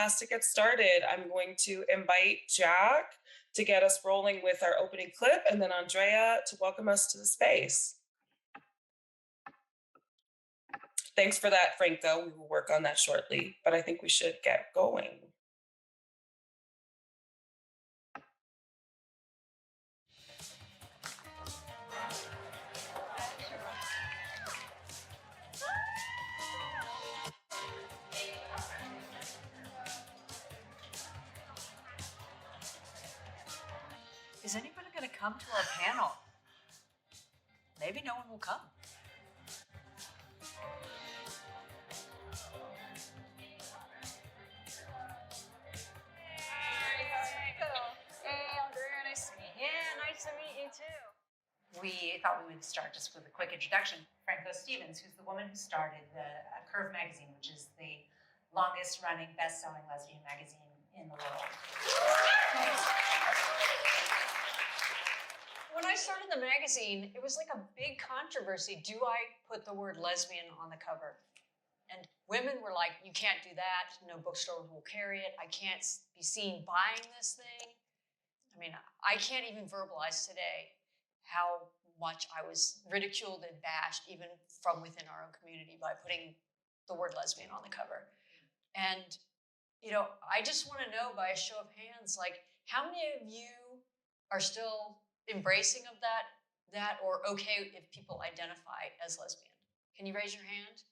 class to get started. I'm going to invite Jack to get us rolling with our opening clip, and then Andrea to welcome us to the space. Thanks for that, Franco. We will work on that shortly, but I think we should get going. Is anybody going to come to our panel? Maybe no one will come. We thought we would start just with a quick introduction. Franco Stevens, who's the woman who started the Curve magazine, which is the longest running best-selling lesbian magazine in the world. When I started the magazine, it was like a big controversy. Do I put the word lesbian on the cover? And women were like, you can't do that. No bookstore will carry it. I can't be seen buying this thing. I mean, I can't even verbalize today how much I was ridiculed and bashed even from within our own community by putting the word lesbian on the cover. And, you know, I just want to know by a show of hands, like, how many of you are still embracing of that or okay if people identify as lesbian? Can you raise your hand?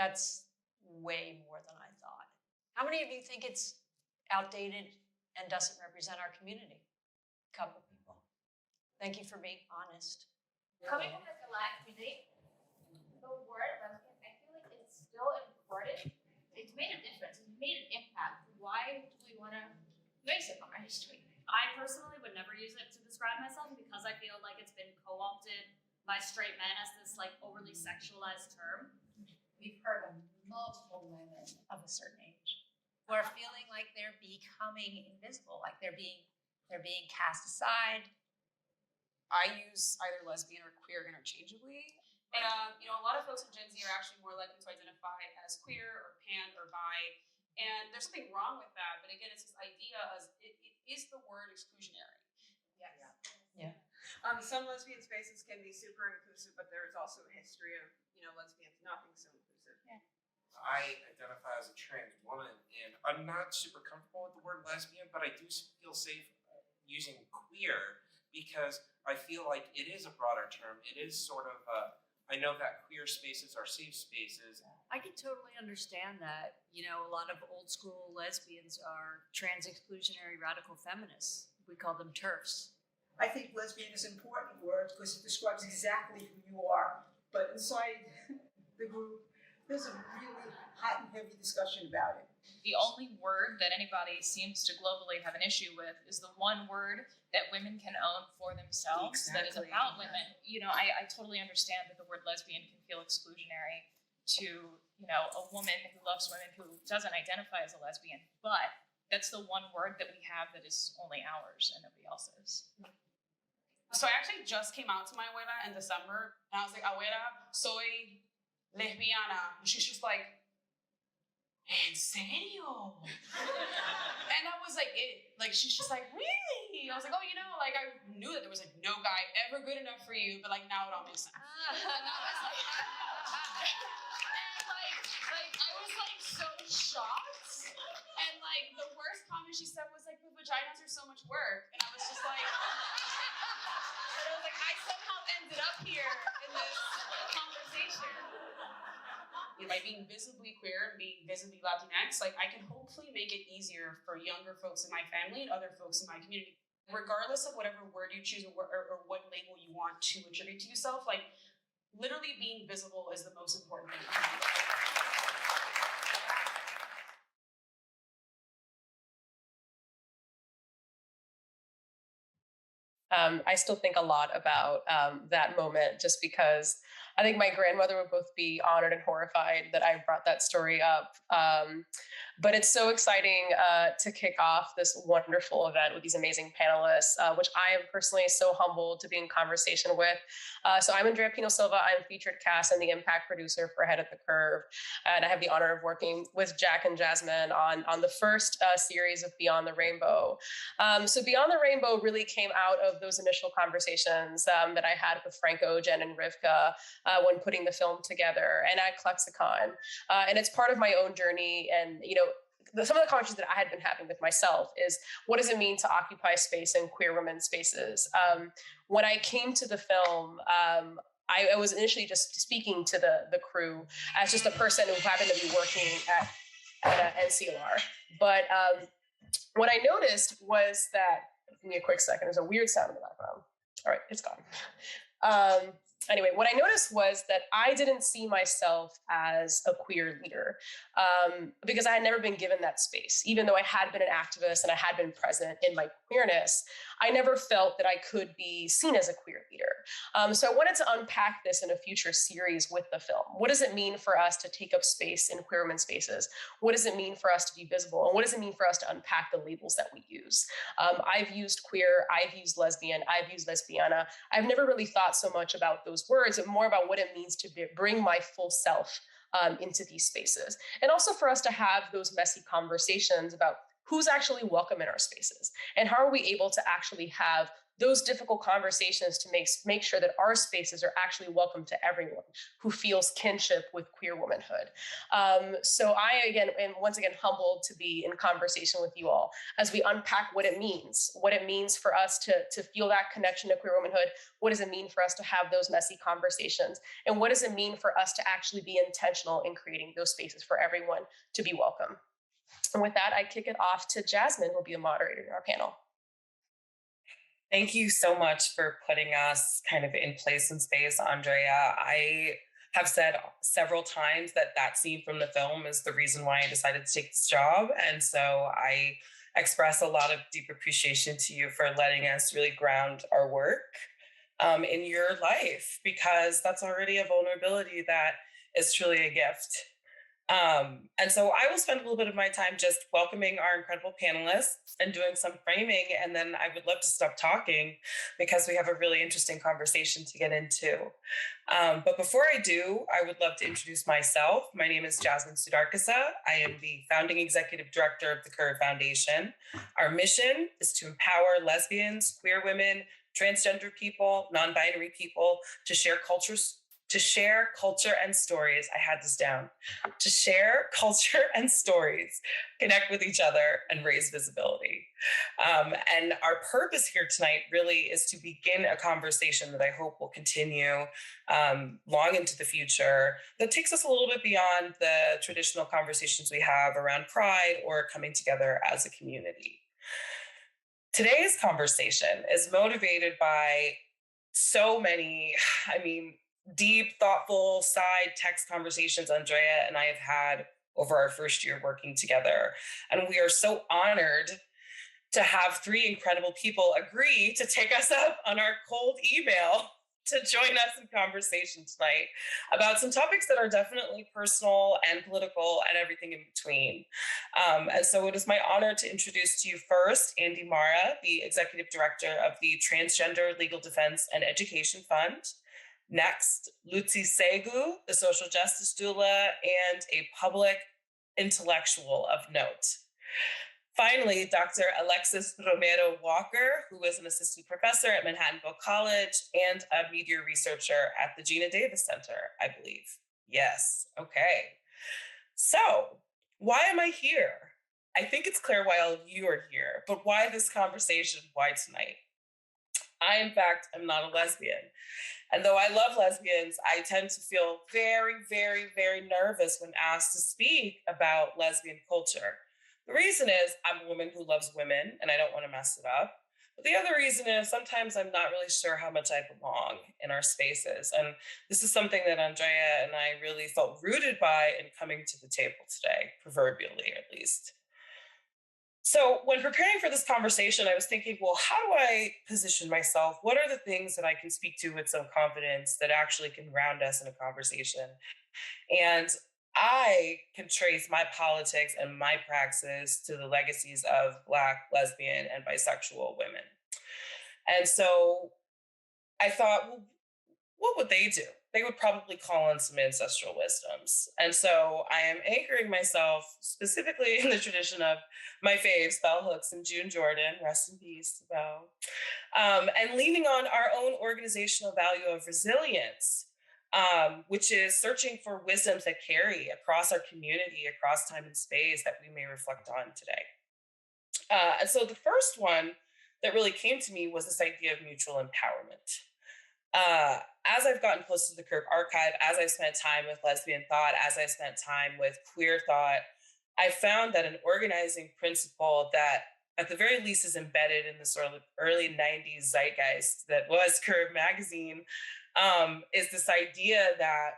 That's way more than I thought. How many of you think it's outdated and doesn't represent our community? A couple people. Thank you for being honest. Coming from like a Latin community, the word lesbian, I feel like it's still important. It's made a difference. It's made an impact. Why do we want to erase it from our history? I personally would never use it to describe myself because I feel like it's been co-opted by straight men as this like overly sexualized term. We've heard of multiple women of a certain age who are feeling like they're becoming invisible, like they're being cast aside. I use either lesbian or queer interchangeably. But you know, a lot of folks in Gen Z are actually more likely to identify as queer or pan or bi. And there's something wrong with that. But again, it's this idea of it is the word exclusionary. Yes. Yeah. Some lesbian spaces can be super inclusive, but there is also a history of, you know, lesbians not being so inclusive. Yeah. I identify as a trans woman, and I'm not super comfortable with the word lesbian, but I do feel safe using queer because I feel like it is a broader term. It is sort of, I know that queer spaces are safe spaces. I can totally understand that. You know, a lot of old school lesbians are trans exclusionary radical feminists. We call them TERFs. I think lesbian is an important word because it describes exactly who you are. But inside the group, there's a really hot and heavy discussion about it. The only word that anybody seems to globally have an issue with is the one word that women can own for themselves that is about women. You know, I totally understand that the word lesbian can feel exclusionary to, you know, a woman who loves women who doesn't identify as a lesbian, but that's the one word that we have that is only ours and nobody else's. So I actually just came out to my abuela in December, and I was like, abuela, soy lesbiana. And she's just like, ¿en serio? And that was like it. Like, she's just like, really? I was like, oh, you know, like, I knew that there was like no guy ever good enough for you, but like now it all makes sense. And I was like, and I was like so shocked. And like the worst comment she said was like, but vaginas are so much work. And I was just like, I somehow ended up here in this conversation. By being visibly queer and being visibly Latinx, like I can hopefully make it easier for younger folks in my family and other folks in my community. Regardless of whatever word you choose or what label you want to attribute to yourself, like literally being visible is the most important thing. I still think a lot about that moment, just because I think my grandmother would both be honored and horrified that I brought that story up. But it's so exciting to kick off this wonderful event with these amazing panelists, which I am personally so humbled to be in conversation with. So I'm Andrea Pino Silva. I'm featured cast and the impact producer for Ahead of the Curve. And I have the honor of working with Jack and Jasmine on the first series of Beyond the Rainbow. So Beyond the Rainbow really came out of those initial conversations that I had with Franco, Jen, and Rivka when putting the film together, and at Klexicon. And it's part of my own journey. And, some of the conversations that I had been having with myself is, what does it mean to occupy space in queer women's spaces? When I came to the film, I was initially just speaking to the crew as just a person who happened to be working at NCLR. But what I noticed was that, give me a quick second, there's a weird sound in the background. All right, it's gone. Anyway, what I noticed was that I didn't see myself as a queer leader because I had never been given that space. Even though I had been an activist and I had been present in my queerness, I never felt that I could be seen as a queer leader. So I wanted to unpack this in a future series with the film. What does it mean for us to take up space in queer women's spaces? What does it mean for us to be visible? And what does it mean for us to unpack the labels that we use? I've used queer, I've used lesbian, I've used lesbiana. I've never really thought so much about those words, but more about what it means to bring my full self into these spaces. And also for us to have those messy conversations about who's actually welcome in our spaces and how are we able to actually have those difficult conversations to make sure that our spaces are actually welcome to everyone who feels kinship with queer womanhood. So I, am once again humbled to be in conversation with you all as we unpack what it means for us to feel that connection to queer womanhood. What does it mean for us to have those messy conversations? And what does it mean for us to actually be intentional in creating those spaces for everyone to be welcome? And with that, I kick it off to Jasmine, who will be a moderator in our panel. Thank you so much for putting us kind of in place and space, Andrea. I have said several times that scene from the film is the reason why I decided to take this job. And so I express a lot of deep appreciation to you for letting us really ground our work in your life, because that's already a vulnerability that is truly a gift. And so I will spend a little bit of my time just welcoming our incredible panelists and doing some framing, and then I would love to stop talking because we have a really interesting conversation to get into. But before I do, I would love to introduce myself. My name is Jasmine Sudarkasa. I am the founding executive director of the Curve Foundation. Our mission is to empower lesbians, queer women, transgender people, non-binary people to share culture and stories. I had this down. To share culture and stories, connect with each other, and raise visibility. And our purpose here tonight really is to begin a conversation that I hope will continue long into the future, that takes us a little bit beyond the traditional conversations we have around pride or coming together as a community. Today's conversation is motivated by so many, deep, thoughtful side text conversations Andrea and I have had over our first year working together. And we are so honored to have three incredible people agree to take us up on our cold email to join us in conversation tonight about some topics that are definitely personal and political and everything in between. And so it is my honor to introduce to you first, Andy Marra, the Executive Director of the Transgender Legal Defense and Education Fund. Next, Lutze Segu, the Social Justice Doula and a public intellectual of note. Finally, Dr. Alexis Romero Walker, who is an assistant professor at Manhattanville College and a media researcher at the Gina Davis Center, I believe. Yes, okay. So, why am I here? I think it's clear why all of you are here, but why this conversation? Why tonight? I, in fact, am not a lesbian. And though I love lesbians, I tend to feel very, very, very nervous when asked to speak about lesbian culture. The reason is I'm a woman who loves women and I don't want to mess it up. But the other reason is sometimes I'm not really sure how much I belong in our spaces. And this is something that Andrea and I really felt rooted by in coming to the table today, proverbially at least. So when preparing for this conversation, I was thinking, well, how do I position myself? What are the things that I can speak to with some confidence that actually can ground us in a conversation? And I can trace my politics and my praxis to the legacies of Black, lesbian, and bisexual women. And so I thought, well, what would they do? They would probably call on some ancestral wisdoms. And so I am anchoring myself specifically in the tradition of my faves, Bell Hooks and June Jordan, rest in peace, Bell, and leaning on our own organizational value of resilience, which is searching for wisdoms that carry across our community, across time and space that we may reflect on today. And so the first one that really came to me was this idea of mutual empowerment. As I've gotten close to the Kirk archive, as I've spent time with lesbian thought, as I spent time with queer thought, I found that an organizing principle that at the very least is embedded in the sort of early 90s zeitgeist that was Curve magazine, is this idea that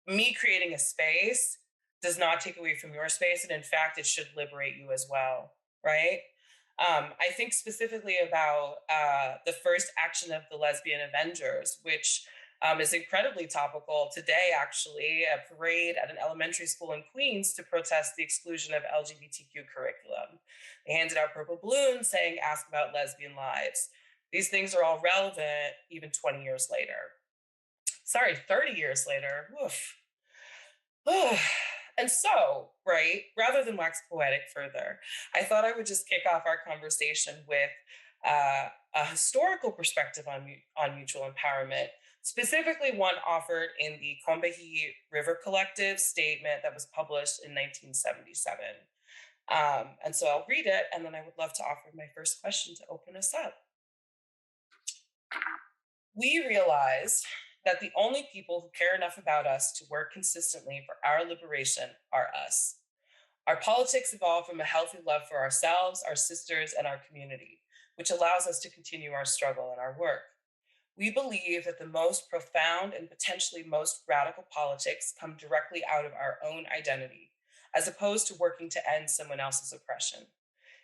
me creating a space does not take away from your space. And in fact, it should liberate you as well, right? I think specifically about the first action of the Lesbian Avengers, which is incredibly topical today, actually, a parade at an elementary school in Queens to protest the exclusion of LGBTQ curriculum. They handed out purple balloons saying, ask about lesbian lives. These things are all relevant even 20 years later. Sorry, 30 years later. Woof. And so, right, rather than wax poetic further, I thought I would just kick off our conversation with a historical perspective on mutual empowerment, specifically one offered in the Combahee River Collective statement that was published in 1977. And so I'll read it, and then I would love to offer my first question to open us up. We realized that the only people who care enough about us to work consistently for our liberation are us. Our politics evolved from a healthy love for ourselves, our sisters, and our community, which allows us to continue our struggle and our work. We believe that the most profound and potentially most radical politics come directly out of our own identity, as opposed to working to end someone else's oppression.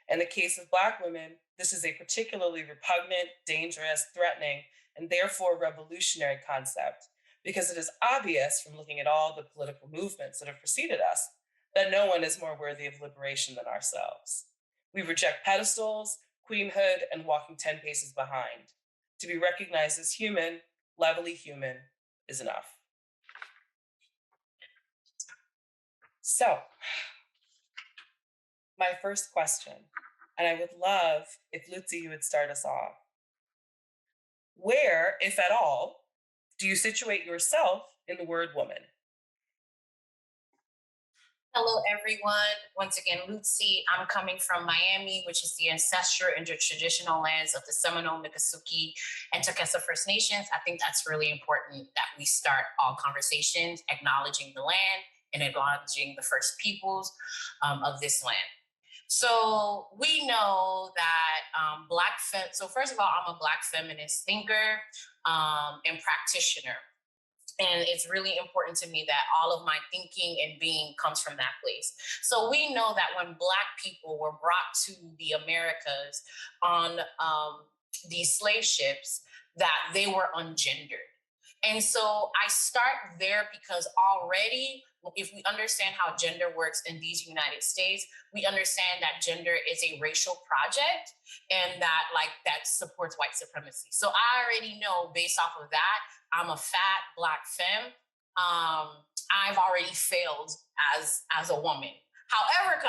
In the case of Black women, this is a particularly repugnant, dangerous, threatening, and therefore revolutionary concept, because it is obvious from looking at all the political movements that have preceded us that no one is more worthy of liberation than ourselves. We reject pedestals, queenhood, and walking 10 paces behind. To be recognized as human, levelly human, is enough. So, my first question, and I would love if Lutze, you would start us off. Where, if at all, do you situate yourself in the word woman? Hello, everyone. Once again, Lutze. I'm coming from Miami, which is the ancestral and the traditional lands of the Seminole, Miccosukee, and Takesa First Nations. I think that's really important that we start all conversations acknowledging the land and acknowledging the first peoples of this land. So we know that so first of all, I'm a Black feminist thinker and practitioner. And it's really important to me that all of my thinking and being comes from that place. So we know that when Black people were brought to the Americas on these slave ships, that they were ungendered. And so I start there because already, if we understand how gender works in these United States, we understand that gender is a racial project and that that supports white supremacy. So I already know based off of that, I'm a fat Black femme. I've already failed as a woman. However,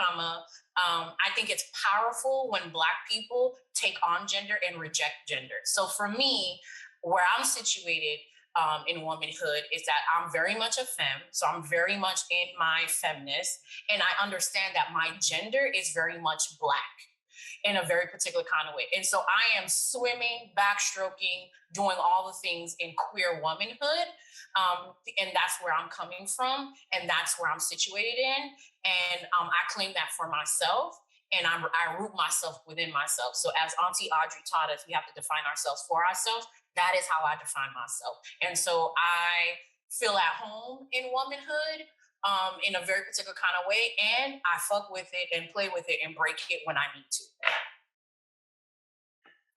I think it's powerful when Black people take on gender and reject gender. So for me, where I'm situated in womanhood is that I'm very much a femme. So I'm very much in my feminist. And I understand that my gender is very much Black in a very particular kind of way. And so I am swimming, backstroking, doing all the things in queer womanhood. And that's where I'm coming from. And that's where I'm situated in. And I claim that for myself. And I root myself within myself. So as Auntie Audrey taught us, we have to define ourselves for ourselves. That is how I define myself. And so I feel at home in womanhood. in a very particular kind of way, and I fuck with it and play with it and break it when I need to.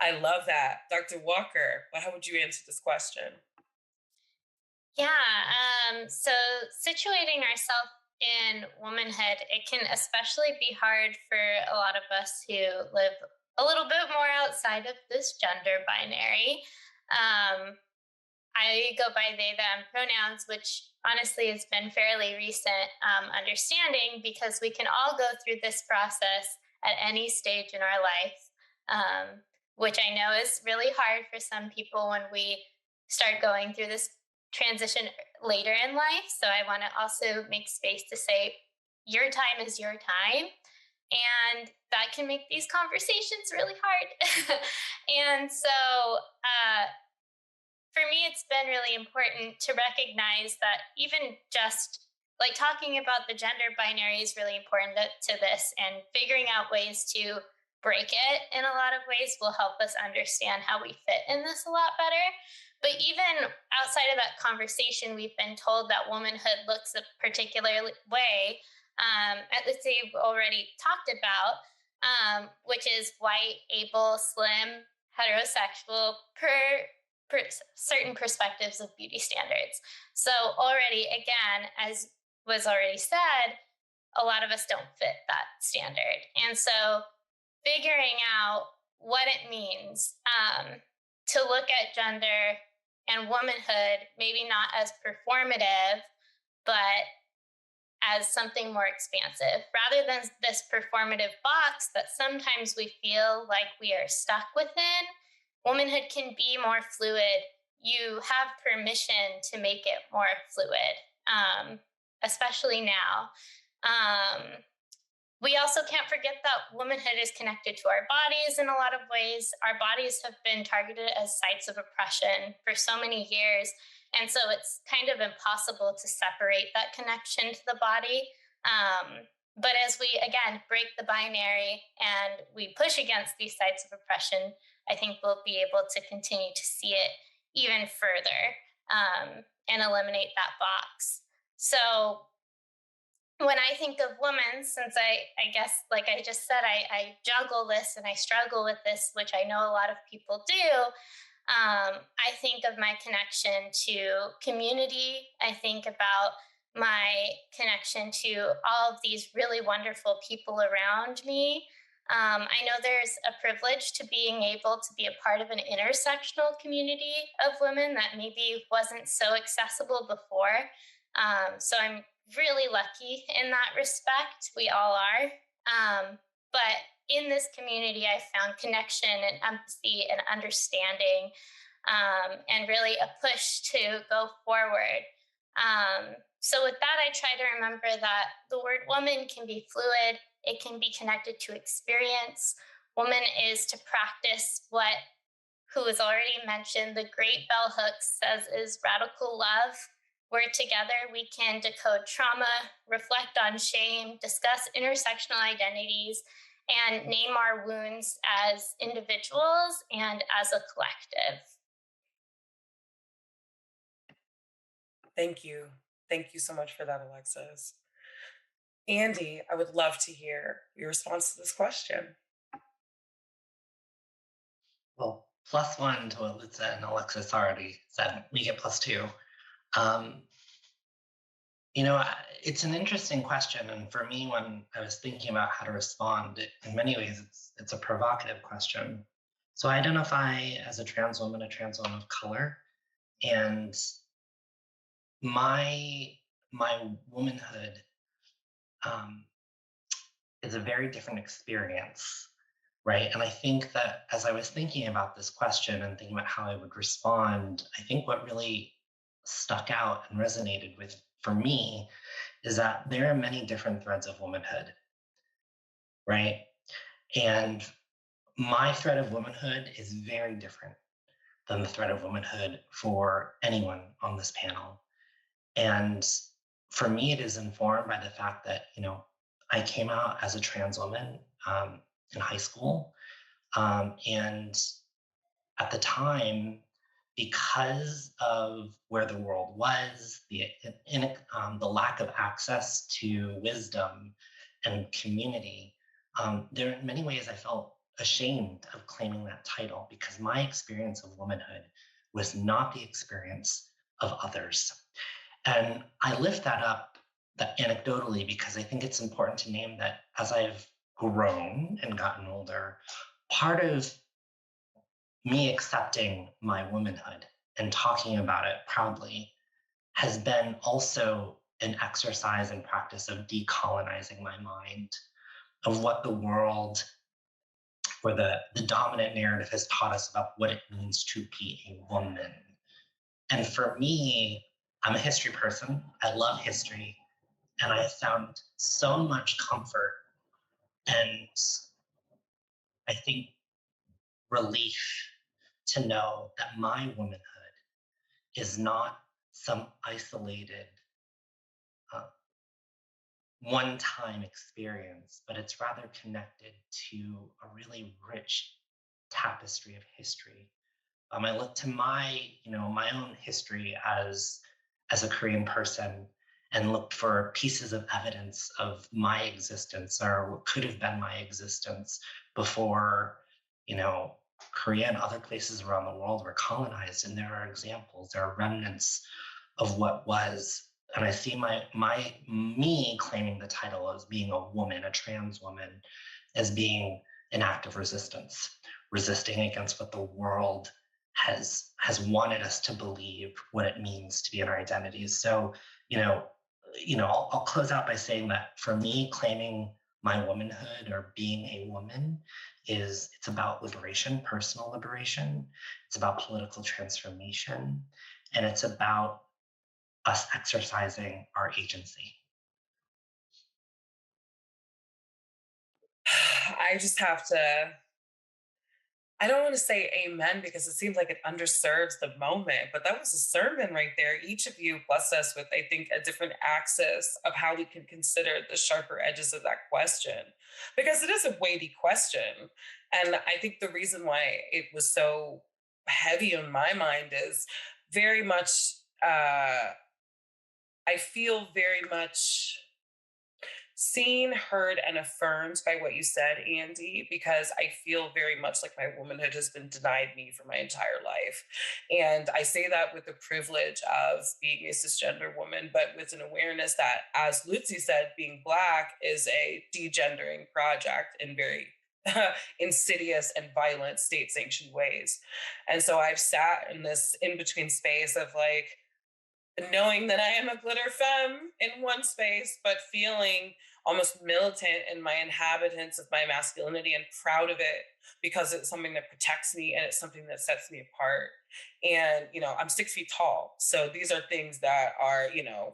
I love that. Dr. Walker, how would you answer this question? Yeah, so situating ourselves in womanhood, it can especially be hard for a lot of us who live a little bit more outside of this gender binary. I go by they, them pronouns, which honestly has been fairly recent understanding, because we can all go through this process at any stage in our life, which I know is really hard for some people when we start going through this transition later in life. So I want to also make space to say, your time is your time. And that can make these conversations really hard. And so for me, it's been really important to recognize that even just like talking about the gender binary is really important to this, and figuring out ways to break it in a lot of ways will help us understand how we fit in this a lot better. But even outside of that conversation, we've been told that womanhood looks a particular way, at least we've already talked about, which is white, able, slim, heterosexual, per certain perspectives of beauty standards. So already, again, as was already said, a lot of us don't fit that standard. And so figuring out what it means to look at gender and womanhood, maybe not as performative, but as something more expansive, rather than this performative box that sometimes we feel like we are stuck within. Womanhood can be more fluid. You have permission to make it more fluid, especially now. We also can't forget that womanhood is connected to our bodies in a lot of ways. Our bodies have been targeted as sites of oppression for so many years. And so it's kind of impossible to separate that connection to the body. But as we, again, break the binary and we push against these sites of oppression, I think we'll be able to continue to see it even further and eliminate that box. So when I think of women, since I guess, like I just said, I juggle this and I struggle with this, which I know a lot of people do, I think of my connection to community. I think about my connection to all of these really wonderful people around me. I know there's a privilege to being able to be a part of an intersectional community of women that maybe wasn't so accessible before. So I'm really lucky in that respect. We all are. But in this community, I found connection and empathy and understanding, and really a push to go forward. So with that, I try to remember that the word woman can be fluid. It can be connected to experience. Woman is to practice what, who was already mentioned, the great bell hooks says is radical love, where together we can decode trauma, reflect on shame, discuss intersectional identities, and name our wounds as individuals and as a collective. Thank you. Thank you so much for that, Alexis. Andy, I would love to hear your response to this question. Well, +1 to what Lutze and Alexis already said. We get +2. It's an interesting question, and for me, when I was thinking about how to respond, in many ways, it's a provocative question. So I identify as a trans woman of color, and my womanhood is a very different experience, right? And I think that as I was thinking about this question and thinking about how I would respond, I think what really stuck out and resonated with for me is that there are many different threads of womanhood, right? And my thread of womanhood is very different than the thread of womanhood for anyone on this panel. And for me, it is informed by the fact that, I came out as a trans woman in high school. And at the time, because of where the world was, the lack of access to wisdom and community, there in many ways I felt ashamed of claiming that title because my experience of womanhood was not the experience of others. And I lift that up that anecdotally because I think it's important to name that as I've grown and gotten older, part of me accepting my womanhood and talking about it proudly has been also an exercise and practice of decolonizing my mind of what the world or the dominant narrative has taught us about what it means to be a woman. And for me, I'm a history person. I love history. And I have found so much comfort and I think relief to know that my womanhood is not some isolated uh, one-time experience, but it's rather connected to a really rich tapestry of history. I look to my own history as a Korean person and looked for pieces of evidence of my existence or what could have been my existence before, you know, Korea and other places around the world were colonized. And there are examples, there are remnants of what was. And I see me claiming the title as being a woman, a trans woman, as being an act of resistance, resisting against what the world has wanted us to believe what it means to be in our identities. So, I'll close out by saying that for me, claiming my womanhood or being a woman it's about liberation, personal liberation. It's about political transformation, and it's about us exercising our agency. I just have to, I don't want to say amen because it seems like it underserves the moment, but that was a sermon right there. Each of you blessed us with, I think, a different axis of how we can consider the sharper edges of that question, because it is a weighty question. And I think the reason why it was so heavy on my mind is very much, I feel very much seen, heard, and affirmed by what you said, Andy, because I feel very much like my womanhood has been denied me for my entire life. And I say that with the privilege of being a cisgender woman, but with an awareness that, as Lutze said, being Black is a degendering project in very insidious and violent state sanctioned ways. And so I've sat in this in between space of like, knowing that I am a glitter femme in one space, but feeling almost militant in my inhabitants of my masculinity and proud of it because it's something that protects me and it's something that sets me apart. And, I'm 6 feet tall. So these are things that are,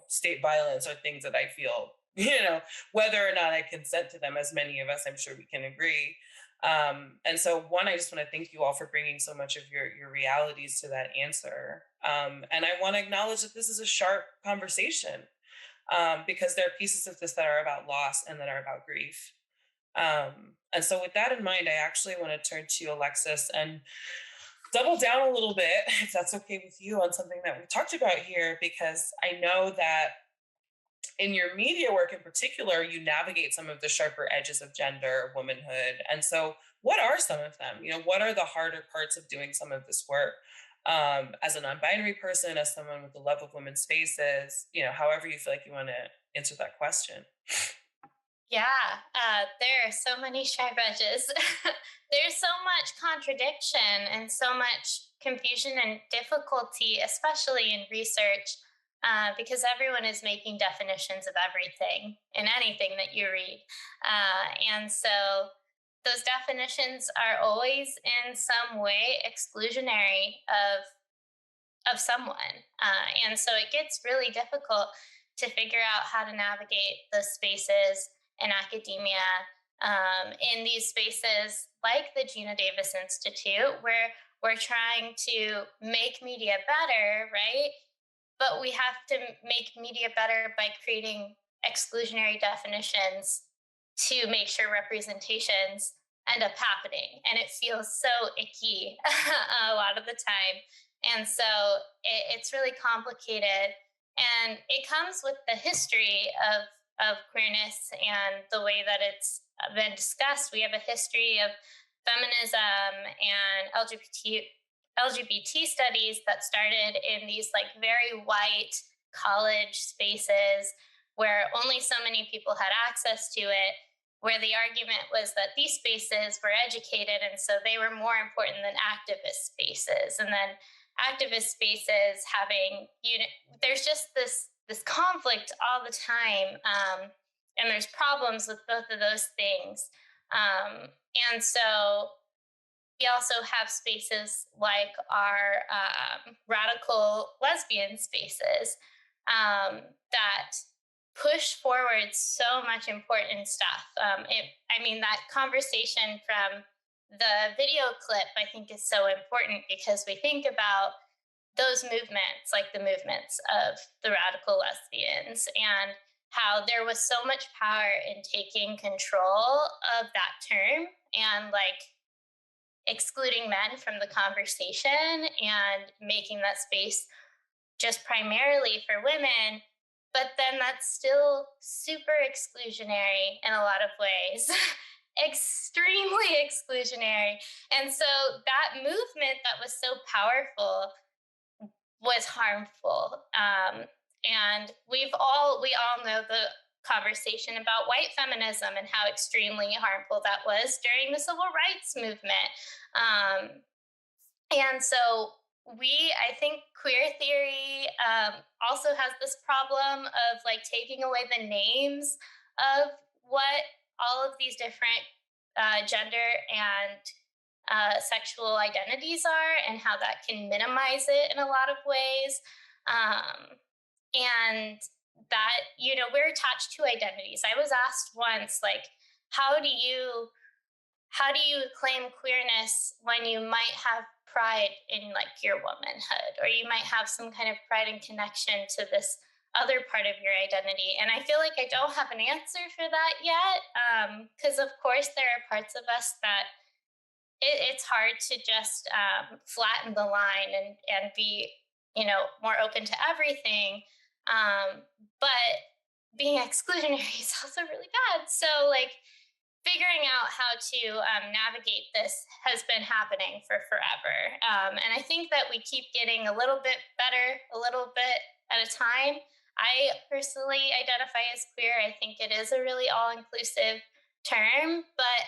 state violence are things that I feel, whether or not I consent to them, as many of us, I'm sure we can agree. And so one, I just want to thank you all for bringing so much of your realities to that answer. And I want to acknowledge that this is a sharp conversation because there are pieces of this that are about loss and that are about grief. And so with that in mind, I actually want to turn to Alexis and double down a little bit, if that's okay with you, on something that we talked about here, because I know that in your media work in particular, you navigate some of the sharper edges of gender, womanhood. And so what are some of them? What are the harder parts of doing some of this work? As a non-binary person, as someone with the love of women's spaces, however you feel like you want to answer that question. Yeah, there are so many sharp edges. There's so much contradiction and so much confusion and difficulty, especially in research, because everyone is making definitions of everything in anything that you read. And so those definitions are always in some way exclusionary of someone. And so it gets really difficult to figure out how to navigate the spaces in academia, in these spaces like the Gina Davis Institute, where we're trying to make media better, right? But we have to make media better by creating exclusionary definitions to make sure representations end up happening. And it feels so icky a lot of the time And so it's really complicated. And it comes with the history of queerness and the way that it's been discussed. We have a history of feminism and LGBT studies that started in these like very white college spaces where only so many people had access to it, where the argument was that these spaces were educated and so they were more important than activist spaces. And then activist spaces having, there's just this conflict all the time, and there's problems with both of those things. And so we also have spaces like our radical lesbian spaces that push forward so much important stuff. That conversation from the video clip, I think, is so important because we think about those movements, like the movements of the radical lesbians, and how there was so much power in taking control of that term and like excluding men from the conversation and making that space just primarily for women. But then that's still super exclusionary in a lot of ways. Extremely exclusionary. And so that movement that was so powerful was harmful. And we all know the conversation about white feminism and how extremely harmful that was during the civil rights movement. And so I think queer theory also has this problem of like taking away the names of what all of these different gender and sexual identities are, and how that can minimize it in a lot of ways. And that, we're attached to identities. I was asked once, like, how do you claim queerness when you might have pride in like your womanhood, or you might have some kind of pride and connection to this other part of your identity? And I feel like I don't have an answer for that yet, because of course there are parts of us that it's hard to just flatten the line and be, more open to everything. But being exclusionary is also really bad. So like figuring out how to navigate this has been happening for forever. And I think that we keep getting a little bit better, a little bit at a time. I personally identify as queer. I think it is a really all-inclusive term, but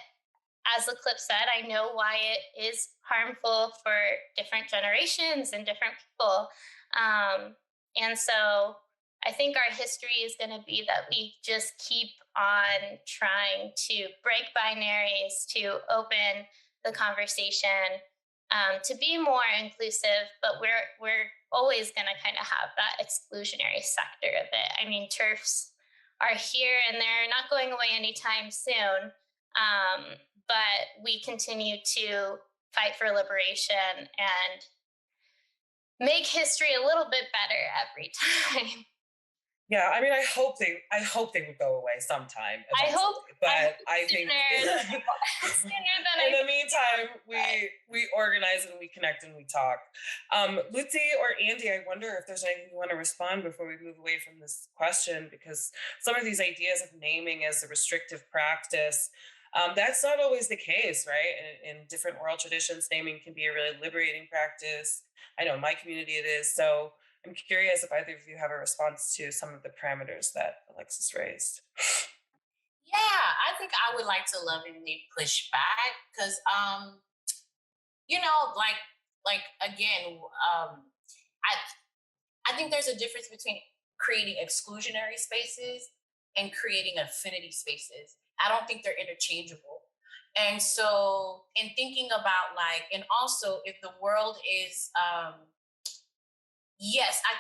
as the clip said, I know why it is harmful for different generations and different people. And so I think our history is going to be that we just keep on trying to break binaries, to open the conversation, to be more inclusive, but we're always going to kind of have that exclusionary sector of it. I mean, TERFs are here and they're not going away anytime soon. But we continue to fight for liberation and make history a little bit better every time. Yeah, I mean, I hope they would go away sometime. I hope, but I think sooner than in the meantime, we organize and we connect and we talk. Lutze or Andy, I wonder if there's anything you want to respond before we move away from this question, because some of these ideas of naming as a restrictive practice, that's not always the case, right? In different oral traditions, naming can be a really liberating practice. I know in my community it is. So I'm curious if either of you have a response to some of the parameters that Alexis raised. Yeah, I think I would like to lovingly push back because, again, I think there's a difference between creating exclusionary spaces and creating affinity spaces. I don't think they're interchangeable. And so in thinking about and also if the world is, yes, I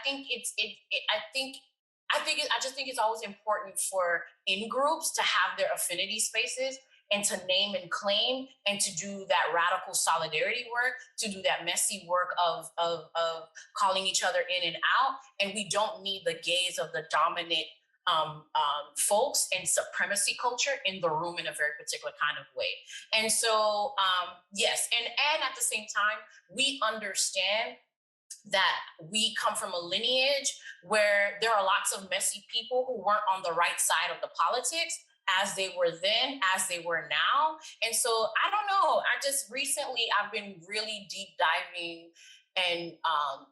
just think it's always important for in-groups to have their affinity spaces and to name and claim and to do that radical solidarity work, to do that messy work of calling each other in and out. And we don't need the gaze of the dominant folks and supremacy culture in the room in a very particular kind of way. And so, yes, and at the same time, we understand that we come from a lineage where there are lots of messy people who weren't on the right side of the politics as they were then, as they were now. And so I don't know, I've been really deep diving and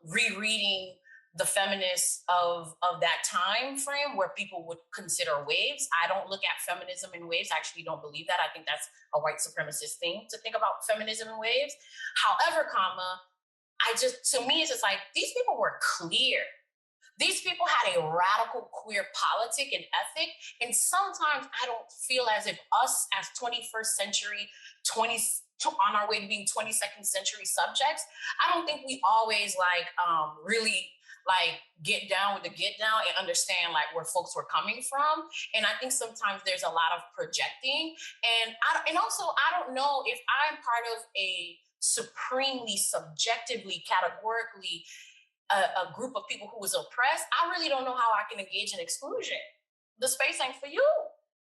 rereading the feminists of that time frame where people would consider waves. I don't look at feminism in waves. I actually don't believe that. I think that's a white supremacist thing to think about feminism in waves. However, to me, it's just like, these people were clear. These people had a radical queer politic and ethic. And sometimes I don't feel as if us as 21st century, on our way to being 22nd century subjects, I don't think we always really get down with the get down and understand where folks were coming from. And I think sometimes there's a lot of projecting. And also I don't know if I'm part of a supremely, subjectively, categorically a group of people who was oppressed. I really don't know how I can engage in exclusion. The space ain't for you.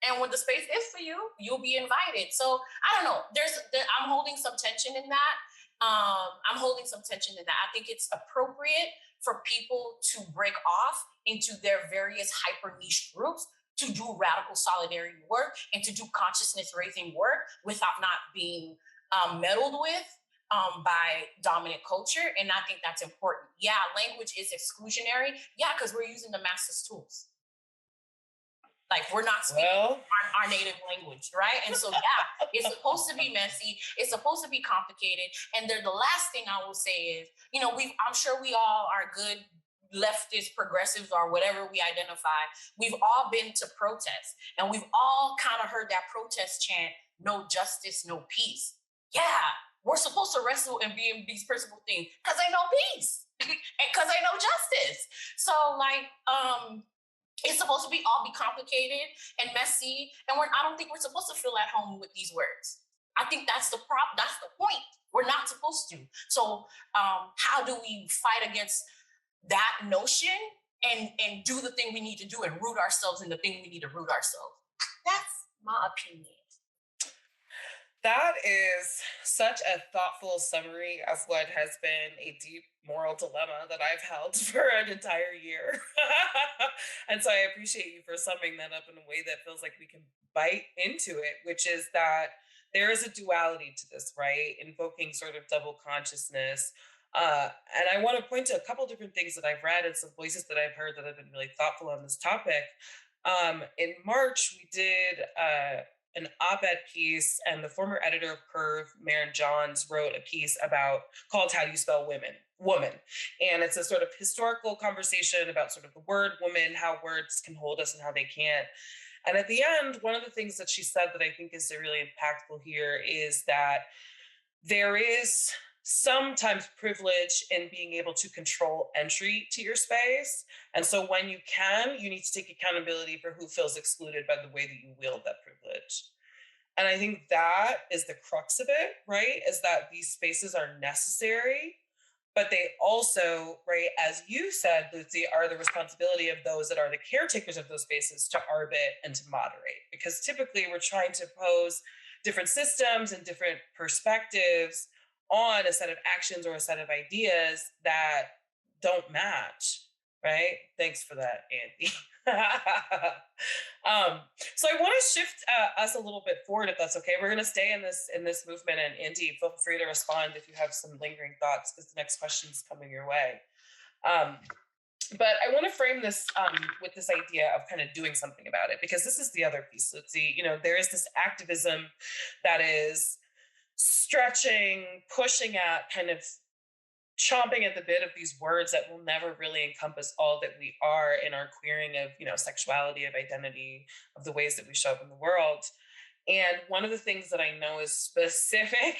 And when the space is for you, you'll be invited. So I don't know, I'm holding some tension in that. I think it's appropriate for people to break off into their various hyper niche groups to do radical solidarity work and to do consciousness raising work without not being meddled with by dominant culture. And I think that's important. Yeah, language is exclusionary. Yeah, because we're using the master's tools. We're not speaking our native language, right? And so, yeah, it's supposed to be messy. It's supposed to be complicated. And the last thing I will say is, I'm sure we all are good leftist progressives or whatever we identify. We've all been to protests and we've all kind of heard that protest chant, no justice, no peace. Yeah, we're supposed to wrestle and be in these principal things because ain't no peace and because ain't no justice. So it's supposed to all be complicated and messy. And I don't think we're supposed to feel at home with these words. I think that's the point. We're not supposed to. So how do we fight against that notion and do the thing we need to do and root ourselves in the thing we need to root ourselves? That's my opinion. That is such a thoughtful summary of what has been a deep moral dilemma that I've held for an entire year. And so I appreciate you for summing that up in a way that feels like we can bite into it, which is that there is a duality to this, right? Invoking sort of double consciousness. And I want to point to a couple different things that I've read and some voices that I've heard that have been really thoughtful on this topic. In March, we did an op-ed piece, and the former editor of Curve, Maren Johns, wrote a piece called How Do You Spell Woman? And it's a sort of historical conversation about sort of the word woman, how words can hold us and how they can't. And at the end, one of the things that she said that I think is really impactful here is that there is sometimes privilege in being able to control entry to your space. And so when you need to take accountability for who feels excluded by the way that you wield that privilege. And I think that is the crux of it, right? Is that these spaces are necessary, but they also, right, as you said, Lutze, are the responsibility of those that are the caretakers of those spaces to arbit and to moderate. Because typically we're trying to pose different systems and different perspectives on a set of actions or a set of ideas that don't match, right? Thanks for that, Andy. So I want to shift us a little bit forward, if that's okay. We're going to stay in this movement, and Andy, feel free to respond if you have some lingering thoughts, because the next question is coming your way. But I want to frame this with this idea of kind of doing something about it, because this is the other piece. Let's see, there is this activism that is stretching, pushing at, kind of chomping at the bit of these words that will never really encompass all that we are in our queering of, sexuality, of identity, of the ways that we show up in the world. And one of the things that I know is specific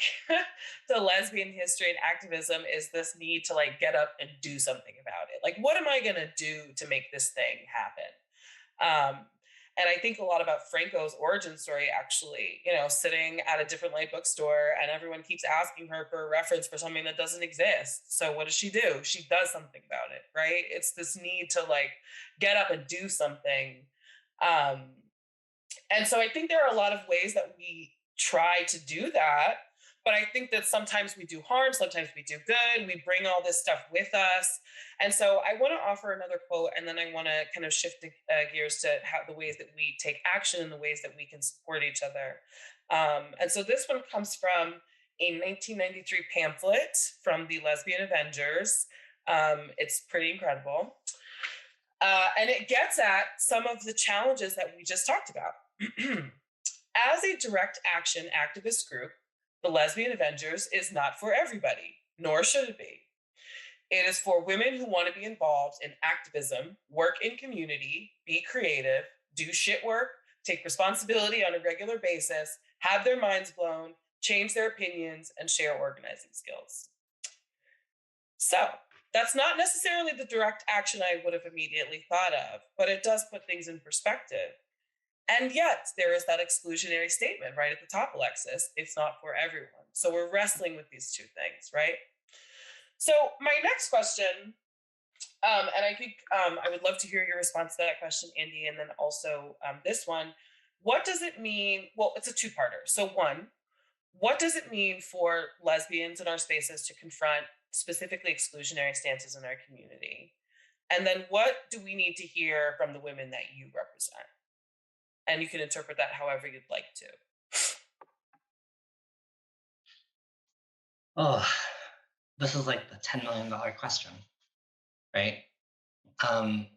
to lesbian history and activism is this need to get up and do something about it. What am I going to do to make this thing happen? And I think a lot about Franco's origin story, actually, sitting at a different light bookstore and everyone keeps asking her for a reference for something that doesn't exist. So what does? She does something about it, right? It's this need to get up and do something. And so I think there are a lot of ways that we try to do that, but I think that sometimes we do harm, sometimes we do good. We bring all this stuff with us. And so I want to offer another quote, and then I want to kind of shift the gears to how the ways that we take action and the ways that we can support each other. And so this one comes from a 1993 pamphlet from the Lesbian Avengers. It's pretty incredible. And it gets at some of the challenges that we just talked about. As a direct action activist group, the Lesbian Avengers is not for everybody, nor should it be. It is for women who want to be involved in activism, work in community, be creative, do shit work, take responsibility on a regular basis, have their minds blown, change their opinions, and share organizing skills. So, that's not necessarily the direct action I would have immediately thought of, but it does put things in perspective. And yet, there is that exclusionary statement right at the top, Alexis. It's not for everyone. So we're wrestling with these two things, right? So my next question, and I think I would love to hear your response to that question, Andy, and then also this one. What does it mean? Well, it's a two-parter. So one, what does it mean for lesbians in our spaces to confront specifically exclusionary stances in our community? And then what do we need to hear from the women that you represent? And you can interpret that however you'd like to. Oh, this is like the $10 million question, right? I'm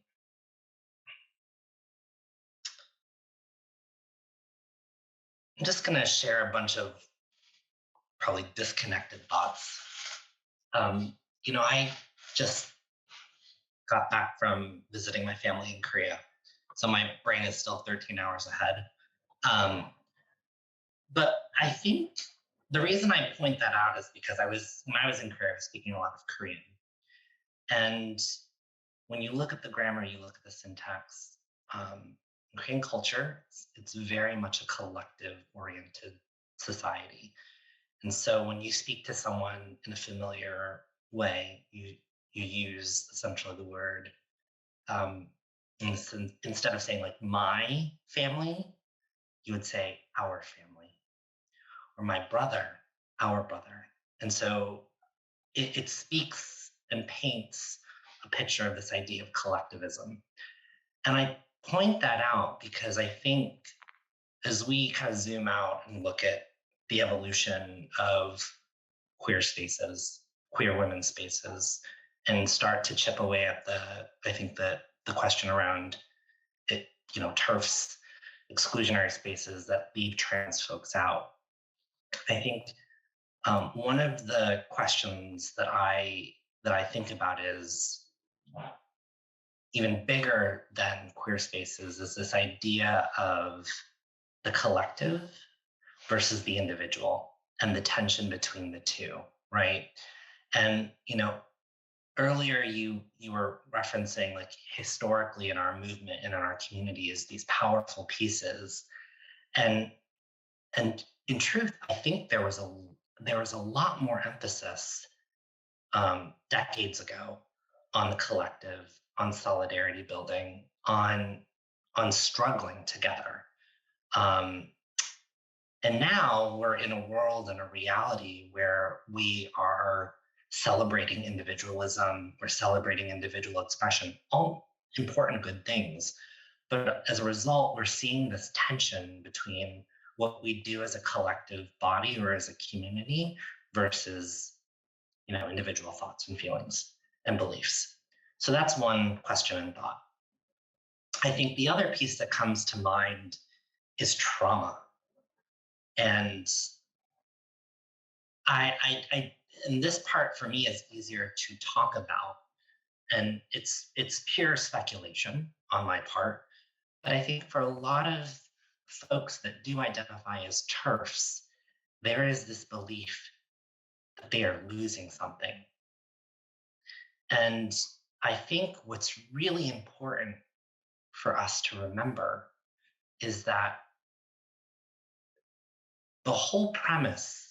just gonna share a bunch of probably disconnected thoughts. I just got back from visiting my family in Korea, so my brain is still 13 hours ahead. But I think the reason I point that out is because when I was in Korea, I was speaking a lot of Korean. And when you look at the grammar, you look at the syntax, in Korean culture, it's very much a collective-oriented society. And so when you speak to someone in a familiar way, you use essentially the word, instead of saying like my family, you would say our family, or my brother, our brother. And so it speaks and paints a picture of this idea of collectivism. And I point that out because I think as we kind of zoom out and look at the evolution of queer spaces, queer women's spaces, and start to chip away at the question around it, TERFs, exclusionary spaces that leave trans folks out. I think one of the questions that I think about is even bigger than queer spaces is this idea of the collective versus the individual and the tension between the two, right? And earlier you were referencing like historically in our movement and in our community is these powerful pieces, and in truth, I think there was a lot more emphasis decades ago on the collective, on solidarity building, on struggling together. And now we're in a world and a reality where we are celebrating individualism, we're celebrating individual expression, all important good things. But as a result, we're seeing this tension between what we do as a collective body or as a community versus, individual thoughts and feelings and beliefs. So that's one question and thought. I think the other piece that comes to mind is trauma. And and this part for me is easier to talk about, and it's pure speculation on my part. But I think for a lot of folks that do identify as TERFs, there is this belief that they are losing something. And I think what's really important for us to remember is that the whole premise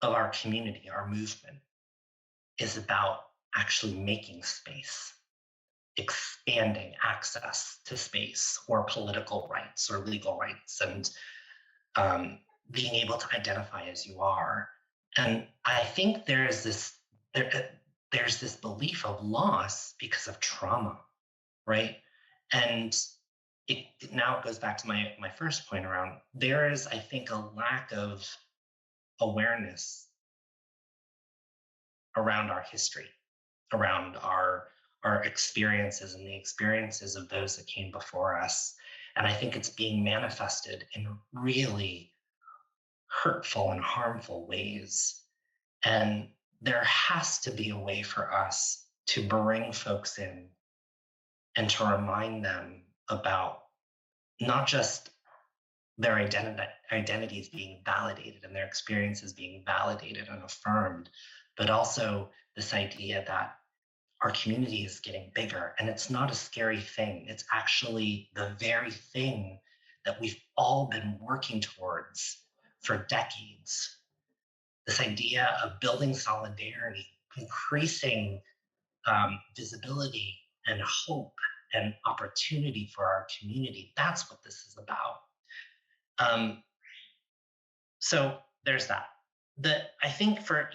of our community, our movement, is about actually making space, expanding access to space or political rights or legal rights, and being able to identify as you are. And I think there's this belief of loss because of trauma, right? And it now goes back to my first point around there is, I think, a lack of awareness around our history, around our experiences and the experiences of those that came before us. And I think it's being manifested in really hurtful and harmful ways. And there has to be a way for us to bring folks in and to remind them about not just their identities being validated and their experiences being validated and affirmed, but also this idea that our community is getting bigger. And it's not a scary thing. It's actually the very thing that we've all been working towards for decades. This idea of building solidarity, increasing visibility and hope and opportunity for our community. That's what this is about. So there's that. I think for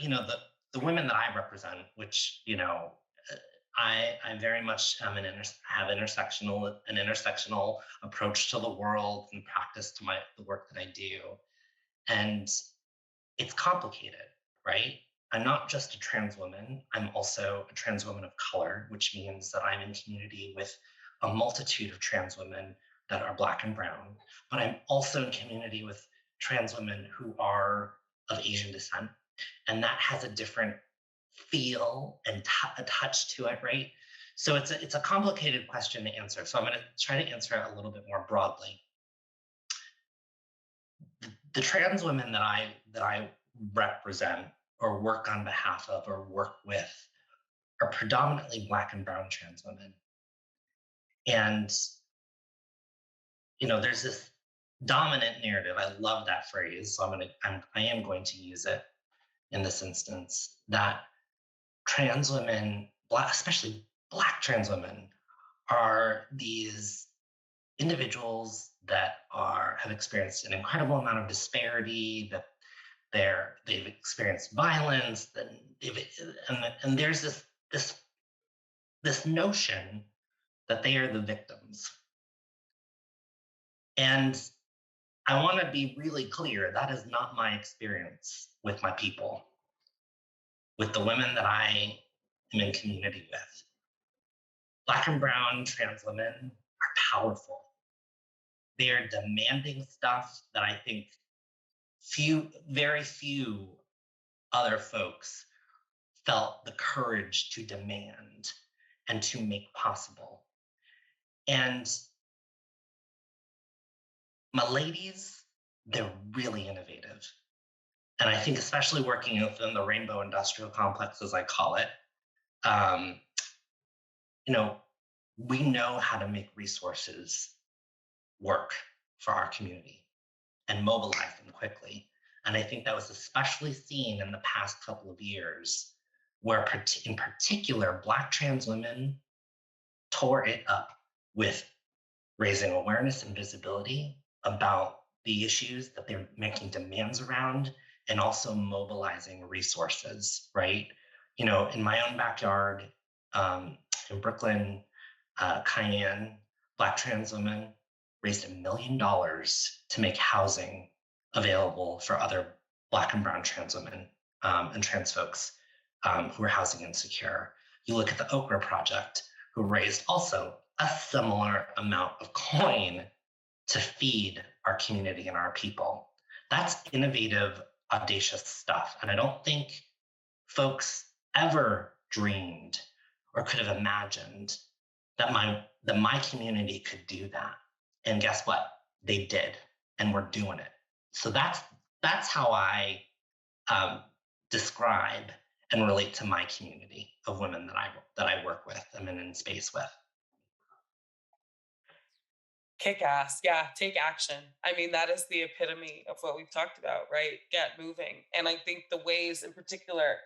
the women that I represent, which I very much have an intersectional approach to the world and practice to the work that I do, and it's complicated, right? I'm not just a trans woman. I'm also a trans woman of color, which means that I'm in community with a multitude of trans women that are Black and brown. But I'm also in community with trans women who are of Asian descent. And that has a different feel and a touch to it, right? So it's a complicated question to answer. So I'm going to try to answer it a little bit more broadly. The trans women that I represent or work on behalf of or work with are predominantly Black and brown trans women. And there's this dominant narrative. I love that phrase, so I am going to use it in this instance, that trans women, especially Black trans women, are these individuals that have experienced an incredible amount of disparity, that they've experienced violence, and there's this notion that they are the victims. And I want to be really clear, that is not my experience with my people, with the women that I am in community with. Black and brown trans women are powerful. They are demanding stuff that I think very few other folks felt the courage to demand and to make possible. And my ladies, they're really innovative. And I think especially working within the Rainbow Industrial Complex, as I call it, we know how to make resources work for our community and mobilize them quickly. And I think that was especially seen in the past couple of years, where in particular, Black trans women tore it up with raising awareness and visibility about the issues that they're making demands around, and also mobilizing resources, right? In my own backyard, in Brooklyn, Cayenne, Black trans women raised $1 million to make housing available for other Black and brown trans women and trans folks who are housing insecure. You look at the Okra Project, who raised also a similar amount of coin to feed our community and our people. That's innovative, audacious stuff. And I don't think folks ever dreamed or could have imagined that my community could do that. And guess what? They did, and we're doing it. So that's how I describe and relate to my community of women that I work with and am in space with. Kick ass. Yeah, take action. I mean, that is the epitome of what we've talked about, right? Get moving. And I think the ways in particular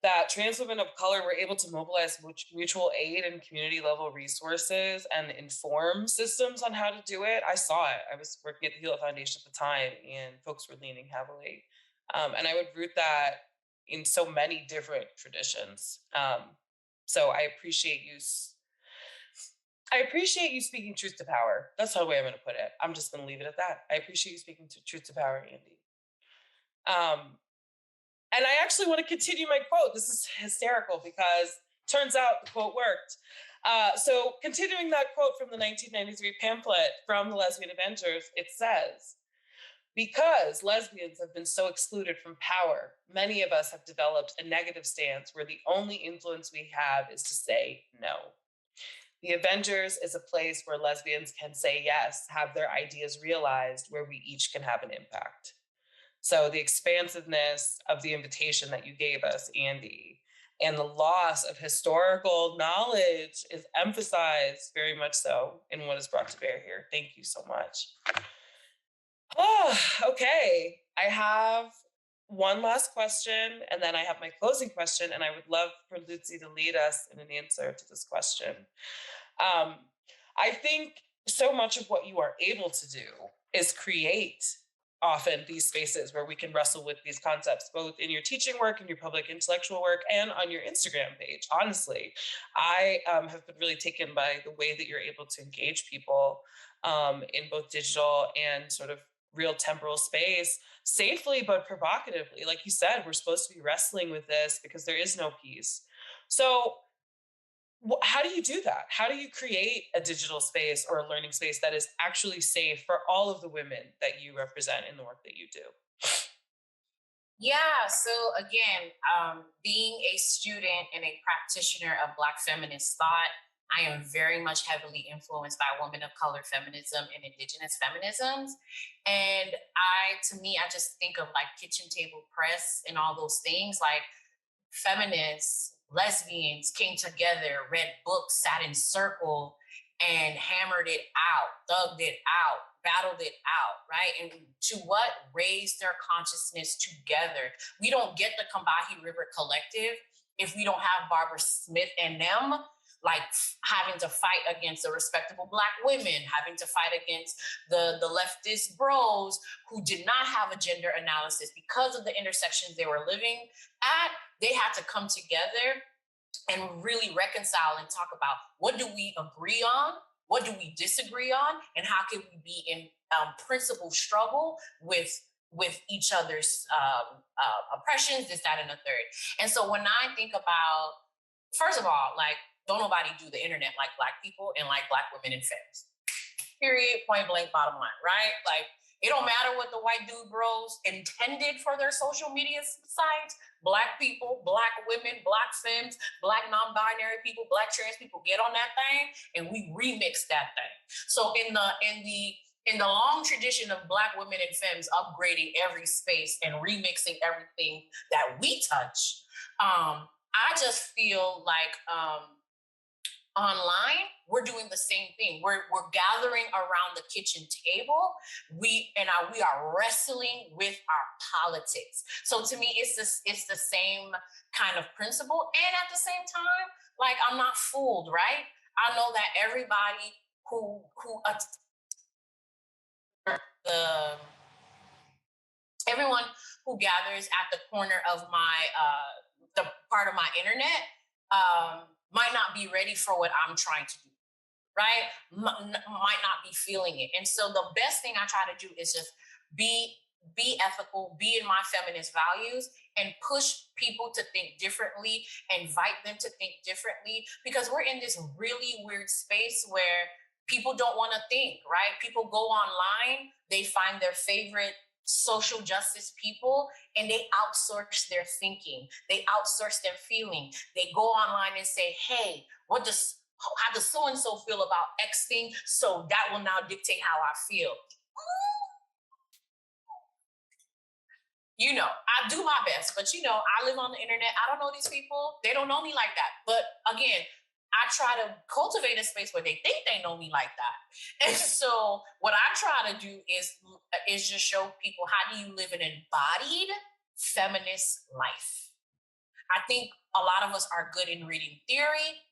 that trans women of color were able to mobilize mutual aid and community level resources and inform systems on how to do it. I saw it. I was working at the Hewlett Foundation at the time, and folks were leaning heavily And I would root that in so many different traditions. So I appreciate you. I appreciate you speaking truth to power. That's the way I'm going to put it. I'm just going to leave it at that. I appreciate you speaking truth to power, Andy. And I actually want to continue my quote. This is hysterical because turns out the quote worked. So continuing that quote from the 1993 pamphlet from the Lesbian Avengers, it says, because lesbians have been so excluded from power, many of us have developed a negative stance where the only influence we have is to say no. The Avengers is a place where lesbians can say yes, have their ideas realized, where we each can have an impact. So the expansiveness of the invitation that you gave us, Andy, and the loss of historical knowledge is emphasized very much so in what is brought to bear here. Thank you so much. Oh, okay. I have one last question, and then I have my closing question, and I would love for Lutze to lead us in an answer to this question. I think so much of what you are able to do is create often these spaces where we can wrestle with these concepts, both in your teaching work and your public intellectual work and on your Instagram page. Honestly, I have been really taken by the way that you're able to engage people in both digital and sort of real temporal space safely, but provocatively. Like you said, we're supposed to be wrestling with this because there is no peace. So how do you do that? How do you create a digital space or a learning space that is actually safe for all of the women that you represent in the work that you do? Yeah, so again, being a student and a practitioner of Black feminist thought, I am very much heavily influenced by women of color feminism and indigenous feminisms. And to me, I just think of like kitchen table press and all those things. Like feminists, lesbians came together, read books, sat in circle, and hammered it out, thugged it out, battled it out, right? And to what? Raise their consciousness together. We don't get the Combahee River Collective if we don't have Barbara Smith and them, like having to fight against the respectable Black women, having to fight against the leftist bros who did not have a gender analysis because of the intersections they were living at. They had to come together and really reconcile and talk about what do we agree on, what do we disagree on, and how can we be in principled struggle with each other's oppressions, this, that, and the third. And so when I think about, first of all, like, don't nobody do the internet like Black people and like Black women and femmes. Period, point blank, bottom line, right? Like, it don't matter what the white dude bros intended for their social media sites. Black people, Black women, Black femmes, Black non-binary people, Black trans people get on that thing and we remix that thing. So in the long tradition of Black women and femmes upgrading every space and remixing everything that we touch, I just feel like online, we're doing the same thing. We're gathering around the kitchen table. We are wrestling with our politics. So to me, it's the same kind of principle. And at the same time, like, I'm not fooled, right? I know that everybody everyone who gathers at the corner of my the part of my internet might not be ready for what I'm trying to do, right? Might not be feeling it. And so the best thing I try to do is just be ethical, be in my feminist values, and push people to think differently, invite them to think differently, because we're in this really weird space where people don't want to think, right? People go online, they find their favorite social justice people and they outsource their thinking, they outsource their feeling. They go online and say, hey, how does so-and-so feel about X thing? So that will now dictate how I feel. You know, I do my best, but I live on the internet. I don't know these people. They don't know me like that. But again, I try to cultivate a space where they think they know me like that. And so what I try to do is just show people, how do you live an embodied feminist life? I think a lot of us are good in reading theory.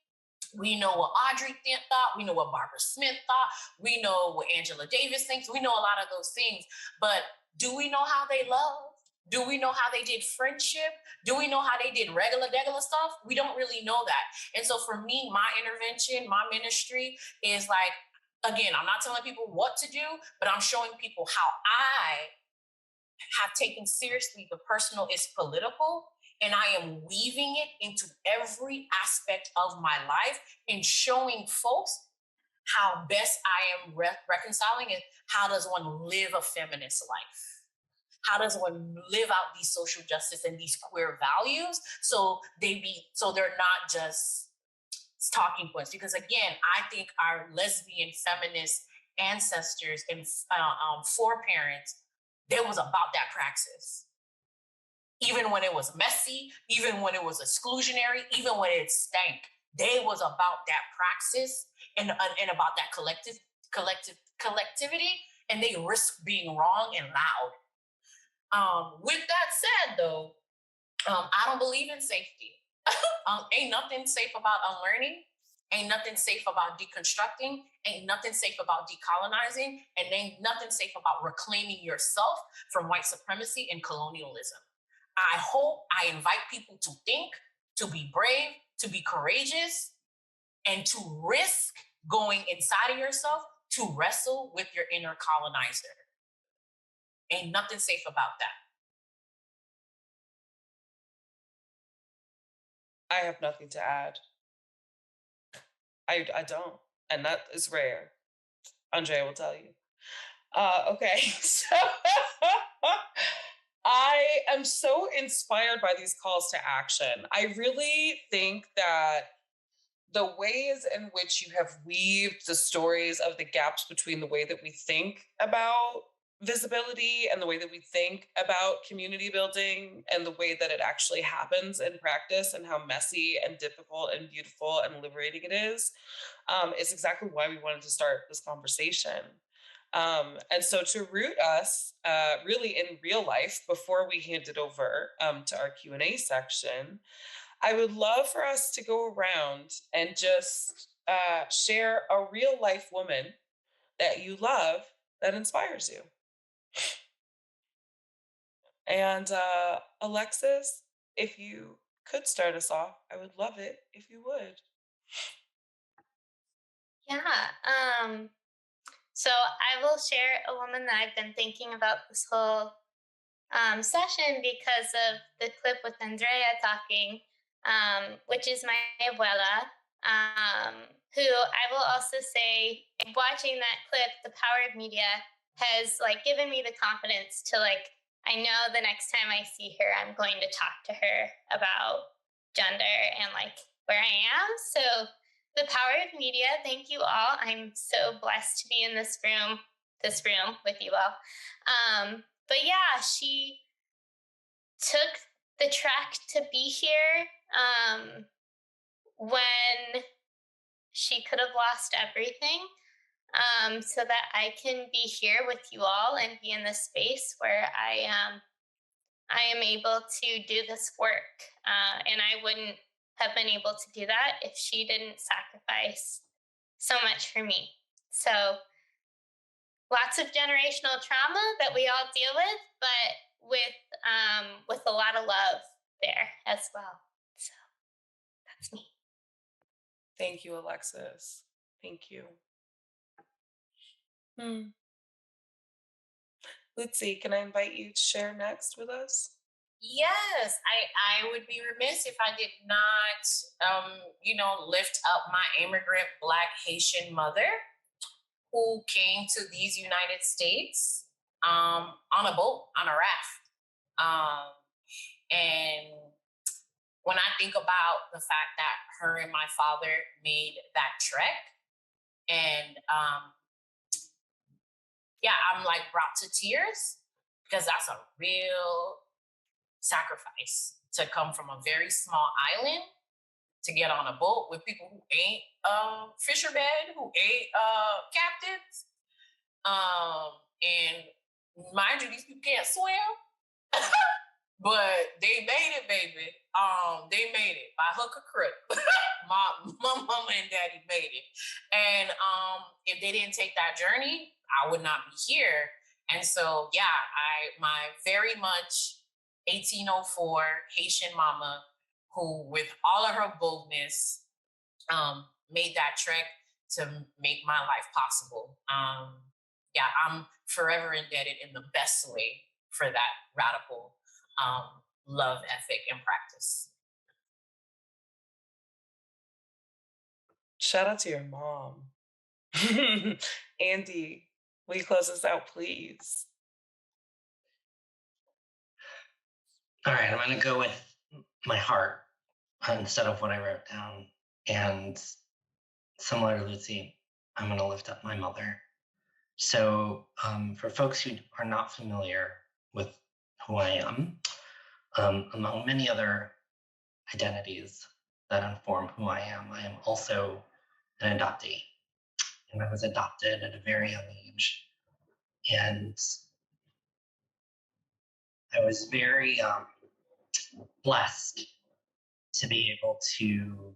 We know what Audrey thought. We know what Barbara Smith thought. We know what Angela Davis thinks. We know a lot of those things. But do we know how they love? Do we know how they did friendship? Do we know how they did regular stuff? We don't really know that. And so for me, my intervention, my ministry is like, again, I'm not telling people what to do, but I'm showing people how I have taken seriously the personal is political, and I am weaving it into every aspect of my life and showing folks how best I am reconciling it. How does one live a feminist life? How does one live out these social justice and these queer values so they're not just talking points? Because again, I think our lesbian feminist ancestors and foreparents, there was about that praxis. Even when it was messy, even when it was exclusionary, even when it stank, they was about that praxis and about that collectivity, and they risk being wrong and loud. With that said, though, I don't believe in safety. Ain't nothing safe about unlearning. Ain't nothing safe about deconstructing. Ain't nothing safe about decolonizing. And ain't nothing safe about reclaiming yourself from white supremacy and colonialism. I invite people to think, to be brave, to be courageous, and to risk going inside of yourself to wrestle with your inner colonizer. Ain't nothing safe about that. I have nothing to add. I don't, and that is rare. Andrea will tell you. Okay, so I am so inspired by these calls to action. I really think that the ways in which you have weaved the stories of the gaps between the way that we think about visibility and the way that we think about community building and the way that it actually happens in practice and how messy and difficult and beautiful and liberating it is exactly why we wanted to start this conversation. And so to root us really in real life before we hand it over to our Q&A section, I would love for us to go around and just share a real life woman that you love that inspires you. And Alexis, if you could start us off, I would love it if you would. Yeah. So I will share a woman that I've been thinking about this whole session because of the clip with Andrea talking, which is my abuela, who I will also say, watching that clip, the power of media has like given me the confidence to like, I know the next time I see her, I'm going to talk to her about gender and like where I am. So the power of media, thank you all. I'm so blessed to be in this room with you all. But yeah, she took the track to be here when she could have lost everything, so that I can be here with you all and be in this space where I am able to do this work. And I wouldn't have been able to do that if she didn't sacrifice so much for me. So lots of generational trauma that we all deal with, but with a lot of love there as well. So that's me. Thank you, Alexis. Thank you. Lutze, can I invite you to share next with us? Yes, I would be remiss if I did not, lift up my immigrant Black Haitian mother who came to these United States on a boat, on a raft. And when I think about the fact that her and my father made that trek, and I'm like brought to tears because that's a real sacrifice to come from a very small island to get on a boat with people who ain't fishermen, who ain't captains. And mind you, these people can't swim, but they made it, baby. They made it by hook or crook. my mama and daddy made it. And if they didn't take that journey, I would not be here. And so, my very much 1804 Haitian mama who, with all of her boldness, made that trek to make my life possible. Yeah, I'm forever indebted in the best way for that radical love ethic and practice. Shout out to your mom. Andy, will you close us out, please? All right, I'm going to go with my heart instead of what I wrote down. And similar to Lucy, I'm going to lift up my mother. So, for folks who are not familiar with who I am, among many other identities that inform who I am also an adoptee. And I was adopted at a very young age. And I was very blessed to be able to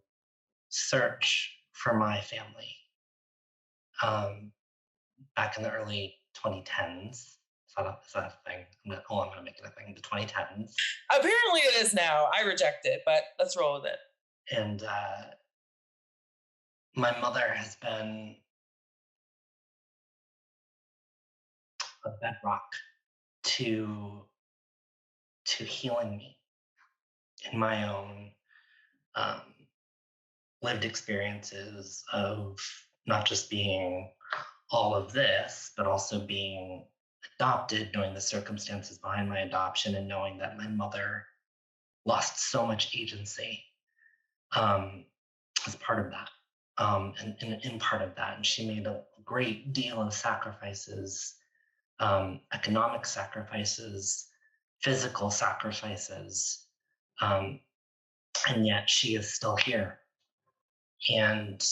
search for my family back in the early 2010s. Is that a thing? I'm going to make it a thing. The 2010s. Apparently it is now. I reject it, but let's roll with it. And my mother has been a bedrock to healing me in my own lived experiences of not just being all of this, but also being adopted, knowing the circumstances behind my adoption, and knowing that my mother lost so much agency as part of that, and in part of that. And she made a great deal of sacrifices, economic sacrifices, physical sacrifices, and yet she is still here. And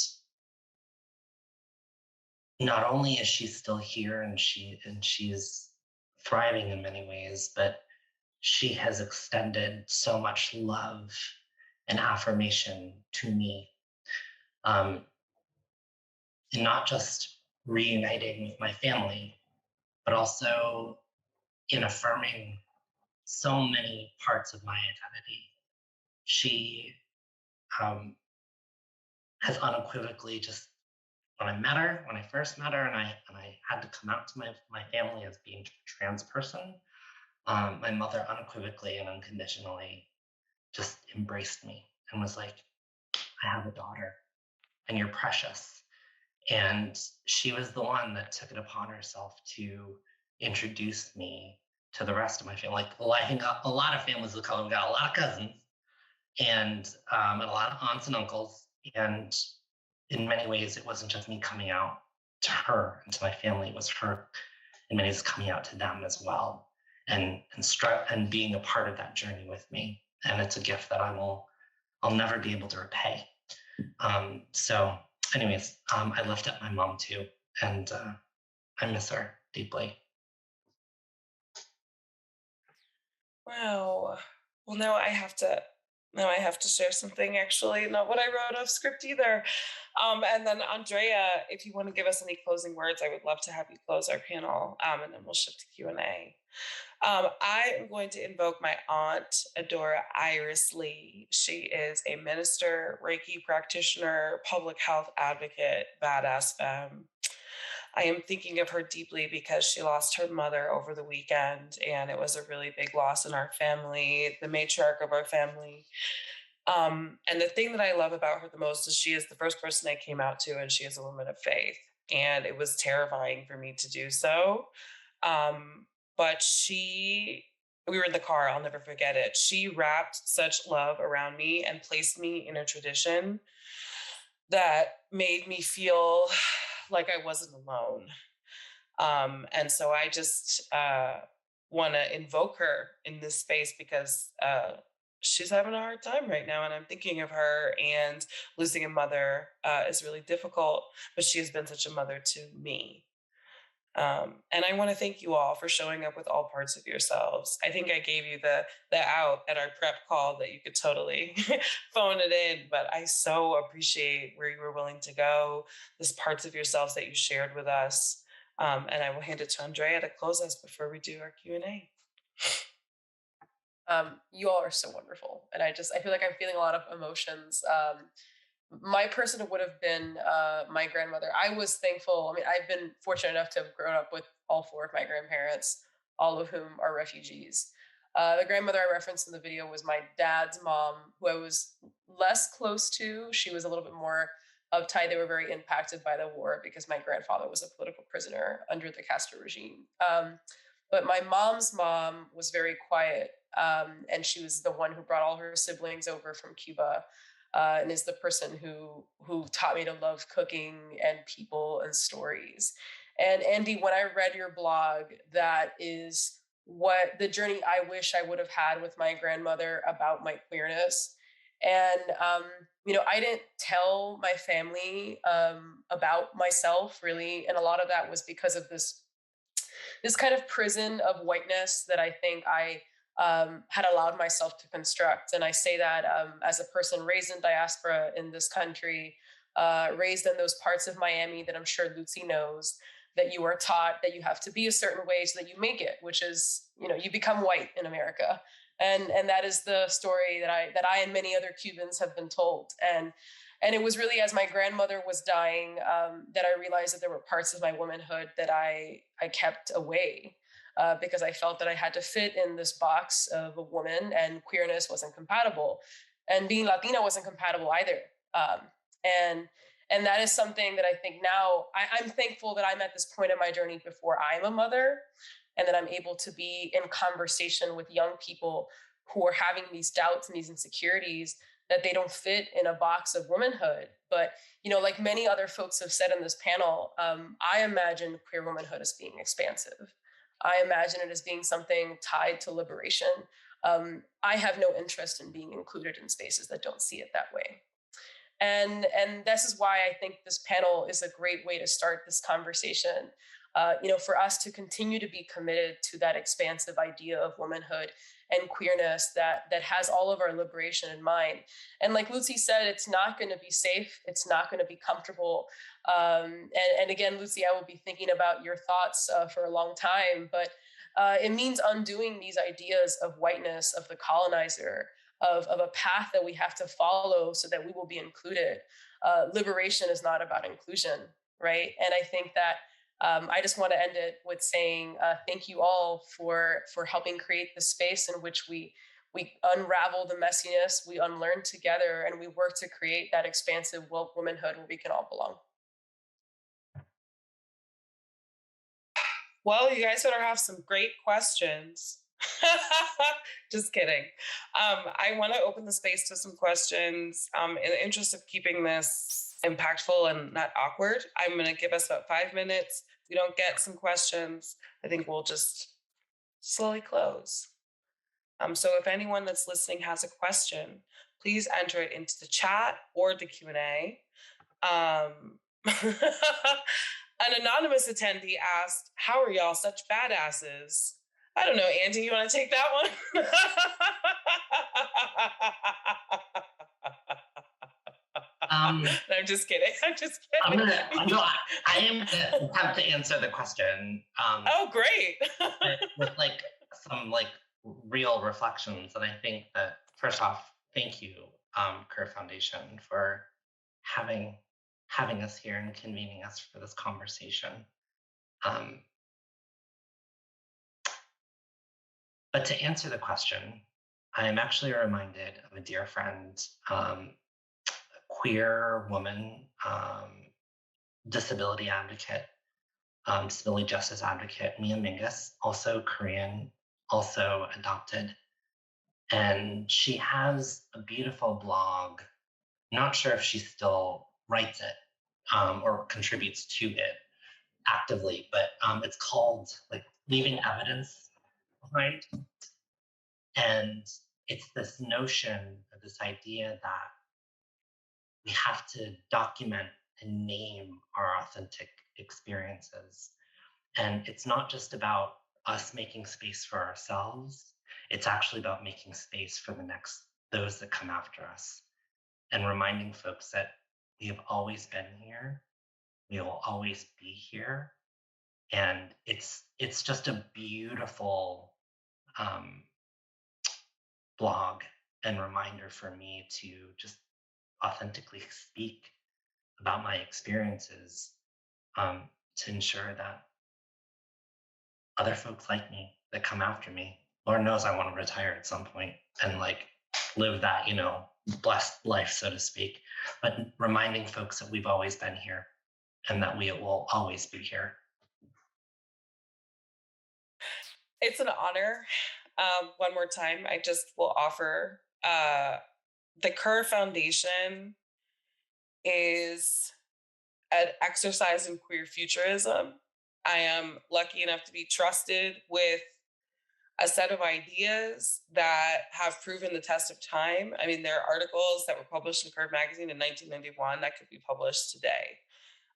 not only is she still here and she's thriving in many ways, but she has extended so much love and affirmation to me. And not just reuniting with my family, but also in affirming so many parts of my identity. She has unequivocally, just when I first met her, and I had to come out to my family as being a trans person, my mother unequivocally and unconditionally just embraced me and was like, I have a daughter and you're precious. And she was the one that took it upon herself to introduce me to the rest of my family. Like, I think a lot of families of color, we've got a lot of cousins and a lot of aunts and uncles. And in many ways, it wasn't just me coming out to her and to my family, it was her in many ways coming out to them as well, and being a part of that journey with me. And it's a gift that I'll never be able to repay. So anyways, I lift up my mom too, and I miss her deeply. Wow. Well, now I have to share something, actually, not what I wrote off script either. And then Andrea, if you want to give us any closing words, I would love to have you close our panel, and then we'll shift to Q&A. I am going to invoke my aunt, Adora Iris Lee. She is a minister, Reiki practitioner, public health advocate, badass femme. I am thinking of her deeply because she lost her mother over the weekend, and it was a really big loss in our family, the matriarch of our family. And the thing that I love about her the most is she is the first person I came out to, and she is a woman of faith. And it was terrifying for me to do so. But we were in the car, I'll never forget it. She wrapped such love around me and placed me in a tradition that made me feel like I wasn't alone. And so I just want to invoke her in this space because she's having a hard time right now. And I'm thinking of her, and losing a mother is really difficult, but she has been such a mother to me. And I want to thank you all for showing up with all parts of yourselves. I think I gave you the out at our prep call that you could totally phone it in, but I so appreciate where you were willing to go, these parts of yourselves that you shared with us. And I will hand it to Andrea to close us before we do our Q&A. You all are so wonderful. And I feel like I'm feeling a lot of emotions. My person would have been my grandmother. I was thankful. I mean, I've been fortunate enough to have grown up with all four of my grandparents, all of whom are refugees. The grandmother I referenced in the video was my dad's mom, who I was less close to. She was a little bit more uptight. They were very impacted by the war because my grandfather was a political prisoner under the Castro regime. But my mom's mom was very quiet, and she was the one who brought all her siblings over from Cuba, and is the person who taught me to love cooking and people and stories. And Andy, when I read your blog, that is what the journey I wish I would have had with my grandmother about my queerness. And I didn't tell my family about myself really, and a lot of that was because of this kind of prison of whiteness that I think I had allowed myself to construct. And I say that as a person raised in diaspora in this country, raised in those parts of Miami that I'm sure Lutze knows, that you are taught that you have to be a certain way so that you make it, which is, you become white in America. And that is the story that I and many other Cubans have been told. And it was really as my grandmother was dying that I realized that there were parts of my womanhood that I kept away because I felt that I had to fit in this box of a woman, and queerness wasn't compatible, and being Latina wasn't compatible either. And that is something that I think now I'm thankful that I'm at this point in my journey before I'm a mother, and that I'm able to be in conversation with young people who are having these doubts and these insecurities that they don't fit in a box of womanhood. But, like many other folks have said in this panel, I imagine queer womanhood as being expansive. I imagine it as being something tied to liberation. I have no interest in being included in spaces that don't see it that way. And this is why I think this panel is a great way to start this conversation. For us to continue to be committed to that expansive idea of womanhood and queerness that has all of our liberation in mind. And like Lutze said, it's not going to be safe. It's not going to be comfortable. And again, Lutze, I will be thinking about your thoughts for a long time, but it means undoing these ideas of whiteness, of the colonizer, of a path that we have to follow so that we will be included. Liberation is not about inclusion, right? And I think that I just want to end it with saying thank you all for helping create the space in which we unravel the messiness, we unlearn together, and we work to create that expansive womanhood where we can all belong. Well, you guys better have some great questions. Just kidding. I want to open the space to some questions. In the interest of keeping this impactful and not awkward, I'm going to give us about 5 minutes. If we don't get some questions, I think we'll just slowly close. So if anyone that's listening has a question, please enter it into the chat or the Q&A. An anonymous attendee asked, "How are y'all such badasses?" I don't know, Andy, you want to take that one? I'm just kidding. I'm just kidding. I am going to attempt to answer the question. Oh, great. with some real reflections. And I think that first off, thank you, Queer Foundation, for having us here and convening us for this conversation. But to answer the question, I am actually reminded of a dear friend, a queer woman, disability advocate, disability justice advocate, Mia Mingus, also Korean, also adopted. And she has a beautiful blog. Not sure if she still writes it or contributes to it actively, but it's called Leaving Evidence Behind. And it's this notion of this idea that we have to document and name our authentic experiences. And it's not just about us making space for ourselves, it's actually about making space for those that come after us, and reminding folks that we have always been here, we will always be here. And it's just a beautiful blog and reminder for me to just authentically speak about my experiences, to ensure that other folks like me that come after me, Lord knows I want to retire at some point and like live that, blessed life, so to speak. But reminding folks that we've always been here and that we will always be here. It's an honor. One more time, I just will offer the Kerr Foundation is an exercise in queer futurism. I am lucky enough to be trusted with a set of ideas that have proven the test of time. I mean, there are articles that were published in Curve magazine in 1991 that could be published today.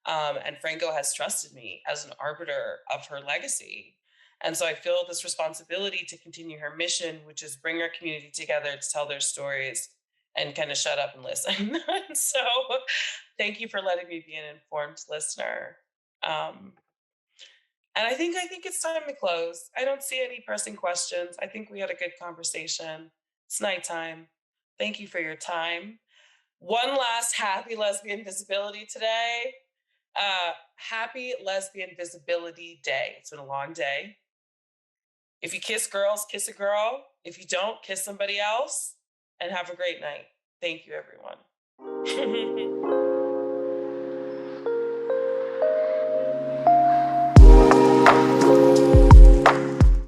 And Franco has trusted me as an arbiter of her legacy. And so I feel this responsibility to continue her mission, which is bring our community together to tell their stories and kind of shut up and listen. So thank you for letting me be an informed listener. And I think it's time to close. I don't see any pressing questions. I think we had a good conversation. It's nighttime. Thank you for your time. One last happy Lesbian Visibility today. Happy Lesbian Visibility Day. It's been a long day. If you kiss girls, kiss a girl. If you don't, kiss somebody else. And have a great night. Thank you, everyone.